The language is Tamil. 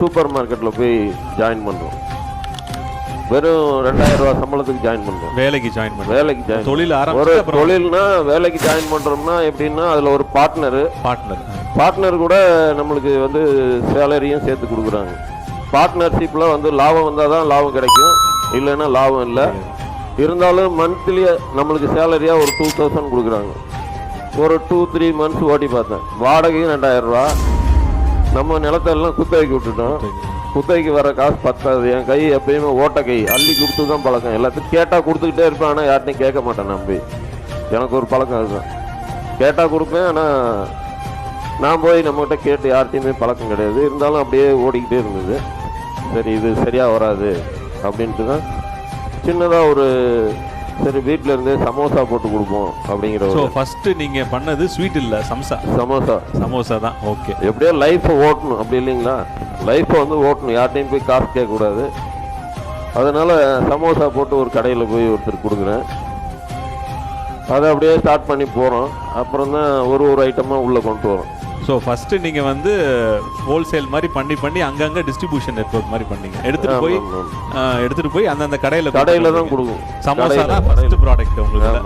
சூப்பர் மார்க்கெட்டில் போய் ஜாயின் பண்ணுறோம். வெறும் 2000 ரூபா சம்பளத்துக்கு ஜாயின் பண்ணுறோம். வேலைக்கு ஜாயின் பண்ணுறோம். வேலைக்கு ஜாயின் தொழில் ஒரு தொழில்னா வேலைக்கு ஜாயின் பண்ணுறோம்னா எப்படின்னா அதில் ஒரு பார்ட்னர் கூட நம்மளுக்கு வந்து சேலரியும் சேர்த்து கொடுக்குறாங்க. பார்ட்னர்ஷிப்பில் வந்து லாபம் வந்தால் தான் லாபம் கிடைக்கும், இல்லைன்னா லாபம் இல்லை. இருந்தாலும் மந்த்லி நம்மளுக்கு சேலரியாக ஒரு 2000 கொடுக்குறாங்க. ஒரு 2-3 மந்த்ஸ் ஓட்டி பார்த்தேன். வாடகையும் 2000 ரூபா. நம்ம நிலத்தெல்லாம் குத்தகைக்கு விட்டுட்டோம். குத்தகைக்கு வர காசு பத்தாது. என் கை எப்பயுமே ஓட்ட கை, அள்ளி கொடுத்து தான் பழக்கம். எல்லாத்துக்கும் கேட்டால் கொடுத்துக்கிட்டே இருப்பேன், ஆனால் யார்ட்டையும் கேட்க மாட்டேன். நம்பி எனக்கு ஒரு பழக்கம் அதுதான். கேட்டால் கொடுப்பேன், ஆனால் நான் போய் நம்மகிட்ட கேட்டு யார்ட்டையுமே பழக்கம் கிடையாது. இருந்தாலும் அப்படியே ஓடிக்கிட்டே இருந்தது. சரி இது சரியாக வராது அப்படின்ட்டு தான் சின்னதாக ஒரு சரி வீட்டில் இருந்தே சமோசா போட்டு கொடுப்போம் அப்படிங்கிற. ஸோ ஃபஸ்ட்டு நீங்கள் பண்ணது ஸ்வீட் இல்லை, சமோசா தான். ஓகே, எப்படியோ லைஃப்பை ஓட்டணும் அப்படி இல்லைங்களா? லைஃப்பை வந்து ஓட்டணும், யார்ட்டையும் போய் காசு கேட்கக்கூடாது. அதனால் சமோசா போட்டு ஒரு கடையில் போய் ஒருத்தர் கொடுக்குறேன். அதை அப்படியே ஸ்டார்ட் பண்ணி போகிறோம். அப்புறம் தான் ஒரு ஐட்டமாக உள்ளே கொண்டு வரோம். ஸோ ஃபஸ்ட்டு நீங்கள் வந்து ஹோல்சேல் மாதிரி பண்ணி அங்கங்கே டிஸ்ட்ரிபியூஷன் நெட்வொர்க் மாதிரி பண்ணீங்க. எடுத்துகிட்டு போய் அந்தந்த கடையில் தான் கொடுக்கும். சமோசா தான் ஃபஸ்ட்டு ப்ராடக்ட் உங்களுக்கு.